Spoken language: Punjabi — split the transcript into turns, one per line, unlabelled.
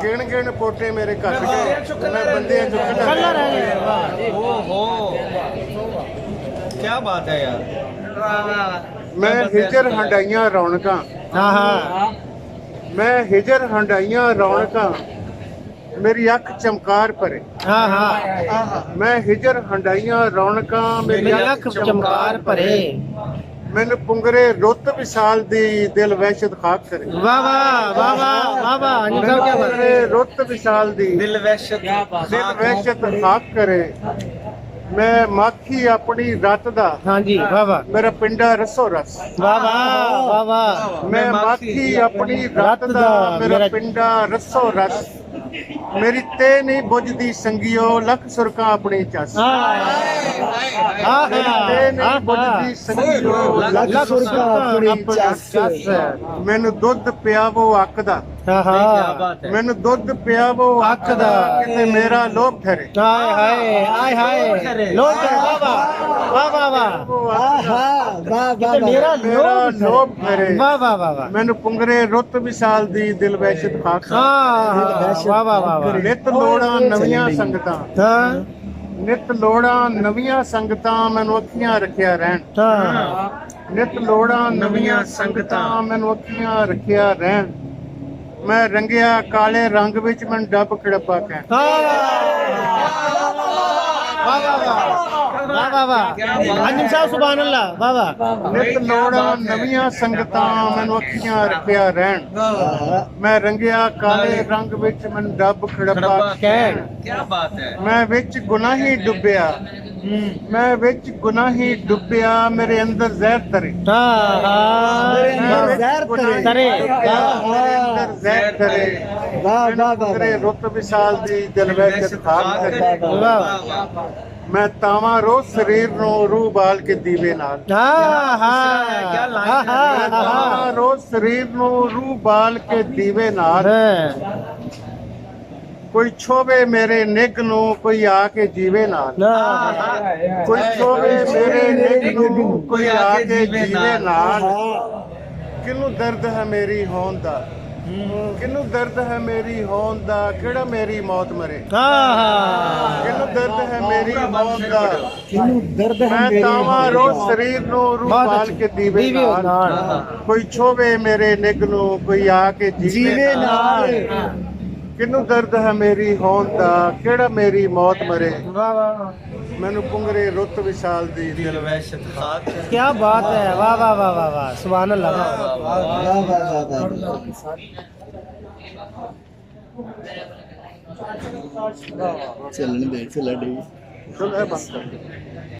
ਗਿਣ ਗਿਣ ਪੋਟੇ ਮੇਰੇ ਘੱਟ ਗਏ ਮੈਂ ਬੰਦਿਆਂ ਚੋਂ ਕੱਲਾ ਰਹਿ ਗਿਆ।
ਓਹੋ ਕੀ ਬਾਤ ਹੈ ਯਾਰ।
ਮੈਂ ਹਿਜਰ ਹੰਡਾਈਆਂ ਰੌਣਕਾਂ
ਹਾਂ ਹਾਂ
ਮੈਂ ਹਿਜਰ ਹੰਡਾਈਆਂ ਰੌਣਕਾਂ ਮੇਰੀ ਅੱਖ ਚਮਕਾਰ ਭਰੇ।
ਹਾਂ ਹਾਂ
ਮੈਂ ਹਿਜਰ ਹੰਡਾਈਆਂ ਰੌਣਕਾਂ
ਮੇਰੀ ਅੱਖ ਚਮਕਾਰ ਭਰੇ।
ਮੈਨੂੰ ਪੁੰਗਰੇ ਰੁੱਤ ਵਿਸਾਲ ਦੀ ਦਿਲ ਵਹਿਸ਼ਤ ਖਾਕ ਕਰੇ।
ਵਾਹ ਵਾਹ ਵਾਹ ਵਾਹ ਵਾਹ ਵਾਹ ਹਾਂਜੀ ਸਾਹਿਬ ਕੀ ਬਾਤ
ਪੁੰਗਰੇ ਰੁੱਤ ਵਿਸਾਲ ਦੀ
ਦਿਲ ਵਹਿਸ਼ਤ
ਵਹਿਸ਼ਤ ਖਾਕ ਕਰੇ। ਮੈਂ ਮਾਖੀ ਆਪਣੀ ਰੱਤ ਦਾ
ਹਾਂਜੀ ਵਾਹ ਵਾਹ
ਮੇਰਾ ਪਿੰਡਾ ਰਸੋ ਰਸ।
ਵਾਹ ਵਾਹ ਵਾਹ ਵਾਹ
ਮੈਂ ਮਾਖੀ ਆਪਣੀ ਰੱਤ ਦਾ ਮੇਰਾ ਪਿੰਡਾ ਰਸੋ ਰਸ। ਮੇਰੀ ਤੇ ਨਹੀਂ ਬੁੱਝਦੀ ਸੰਗਿਓ ਲੱਖ ਸੁਰਕਾਂ ਆਪਣੀ ਚਸ। ਮੇਰੀ ਤੇ ਨਹੀਂ ਬੁੱਝਦੀ ਸੰਗਿਓ ਲੱਖ ਸੁਰਕਾਂ ਆਪਣੀ ਚਸ। ਮੈਨੂੰ ਦੁੱਧ ਪਿਆਵੋ ਅੱਕ ਦਾ
ਹਾਂ ਹਾਂ
ਮੈਨੂੰ ਦੁੱਧ ਪਿਆਵੋ ਅੱਕ ਦਾ ਕਿਤੇ ਮੇਰਾ ਲੋਭ ਠਰੇ।
ਹਾਏ ਹਾਏ ਆਏ ਹਾਏ ਲੋਟ ਵਾਹ ਵਾਹ ਵਾਹ ਵਾਹ ਵਾਹ ਕਿਤੇ ਮੇਰਾ
ਲੋਭ ਠਰੇ।
ਵਾਹ ਵਾਹ ਵਾਹ ਵਾਹ
ਮੈਨੂੰ ਪੁੰਗਰੇ ਰੁੱਤ ਵਿਸਾਲ ਦੀ ਦਿਲ ਵਹਿਸ਼ਤ ਖਾਕ।
ਹਾਂ ਵਾਹ ਵਾਹ ਵਾਹ ਵਾਹ
ਨਿਤ ਲੋੜਾਂ ਨਵੀਆਂ ਸੰਗਤਾਂ
ਹਾਂ
ਨਿਤ ਲੋੜਾਂ ਨਵੀਆਂ ਸੰਗਤਾਂ ਮੈਨੂੰ ਅੱਖੀਆਂ ਰੱਖਿਆ ਰਹਿਣ।
ਹਾਂ
ਨਿਤ ਲੋੜਾਂ ਨਵੀਆਂ ਸੰਗਤਾਂ ਮੈਨੂੰ ਅੱਖੀਆਂ ਰੱਖਿਆ ਰਹਿਣ। ਮੈਂ ਰੰਗਿਆ ਕਾਲੇ ਰੰਗ ਵਿੱਚ ਮੈਨੂੰ ਡੱਬ ਖੜੱਪਾ ਕਹਿ।
ਵਾਹ ਵਾਹ ਵਾਹ ਵਾਹ ਵਾਹ ਹਾਂਜੀ ਸਾਹਿਬ ਸੁਭਾਨ ਅੱਲਾ ਵਾਹ ਵਾਹ।
ਨਿਤ ਲੋੜਾਂ ਨਵੀਆਂ ਸੰਗਤਾਂ ਮੈਨੂੰ ਅੱਖੀਆਂ ਰੱਖਿਆ ਰਹਿਣ। ਮੈਂ ਰੰਗਿਆ ਕਾਲੇ ਰੰਗ ਵਿੱਚ ਮੈਨੂੰ ਡੱਬ ਖੜੱਪਾ ਕਹਿ।
ਕੀ ਬਾਤ ਹੈ।
ਮੈਂ ਵਿੱਚ ਗੁਨਾਹੀ ਡੁੱਬਿਆ ਮੈਂ ਵਿੱਚ ਗੁਨਾਹੀ ਡੁੱਬਿਆ ਮੇਰੇ ਅੰਦਰ ਜ਼ਹਿਰ ਤਰੇ।
ਹਾਂ ਹਾਂ ਜ਼ਹਿਰ ਤਰੇ
ਅੰਦਰ ਜ਼ਹਿਰ ਤਰੇ। ਵਾਹ ਵਾਹ ਵਾਹ ਰੁੱਤ ਵਿਸਾਲ ਦੀ ਦਿਲ ਵਿੱਚ ਖਾਕ ਕਰੇ। ਮੈਂ ਤਾਵਾਂ ਰੋਜ਼ ਸਰੀਰ ਨੂੰ ਰੂਹ ਬਾਲ ਕੇ ਦੀਵੇ ਨਾਲ।
ਹਾਂ ਹਾਂ
ਮੈਂ ਤਾਵਾਂ ਰੋਜ਼ ਸਰੀਰ ਨੂੰ ਰੂਹ ਬਾਲ ਕੇ ਦੀਵੇ ਨਾਲ। ਕੋਈ ਛੋਵੇ ਮੇਰੇ ਨਿੱਘ ਨੂੰ ਕੋਈ ਆ ਕੇ ਜੀਵੇ ਨਾਲ। ਕੋਈ ਛੋਵੇ ਮੇਰੇ ਨਿੱਘ ਨੂੰ ਕੋਈ ਆ ਕੇ ਜੀਵੇ ਨਾਲ। ਕਿਹਨੂੰ ਦਰਦ ਹੈ ਮੇਰੀ ਹੋਣ ਦਾ ਕਿਹਨੂੰ ਦਰਦ ਹੈ ਮੇਰੀ ਹੋਣ ਦਾ ਕਿਹੜਾ ਮੇਰੀ ਮੌਤ ਮਰੇ। ਕਿਹਨੂੰ ਦਰਦ ਹੈ ਮੇਰੀ ਮੌਤ ਦਾ ਕਿਹਨੂੰ ਦਰਦ ਹੈ ਮੈਂ ਤਾਵਾਂ ਰੋਜ਼ ਸਰੀਰ ਨੂੰ ਰੂਹ ਬਾਲ ਕੇ ਦੀਵੇ ਨਾਲ। ਕੋਈ ਛੋਵੇ ਮੇਰੇ ਨਿੱਘ ਨੂੰ ਕੋਈ ਆ ਕੇ ਜੀਵੇ ਨਾਲ। ਕਿਹਨੂੰ ਦਰਦ ਹੈ ਮੇਰੀ ਹੋਣ ਦਾ ਕਿਹੜਾ ਮੇਰੀ ਮੌਤ ਮਰੇ। ਮੈਨੂੰ ਪੁੰਗਰੇ ਰੁੱਤ ਵਿਸਾਲ ਦੀ
ਦਿਲ ਵਹਿਸ਼ਤ ਖਾਕ।
ਕੀ ਬਾਤ ਹੈ ਵਾਹ ਵਾਹ ਵਾਹ ਵਾਹ ਵਾਹ ਸੁਭਾਨ ਅੱਲਾ
ਚੱਲਣ ਦੇ ਚੱਲਣ ਦੇ।
ਚਲੋ ਇਹ ਬਸ ਕਰ।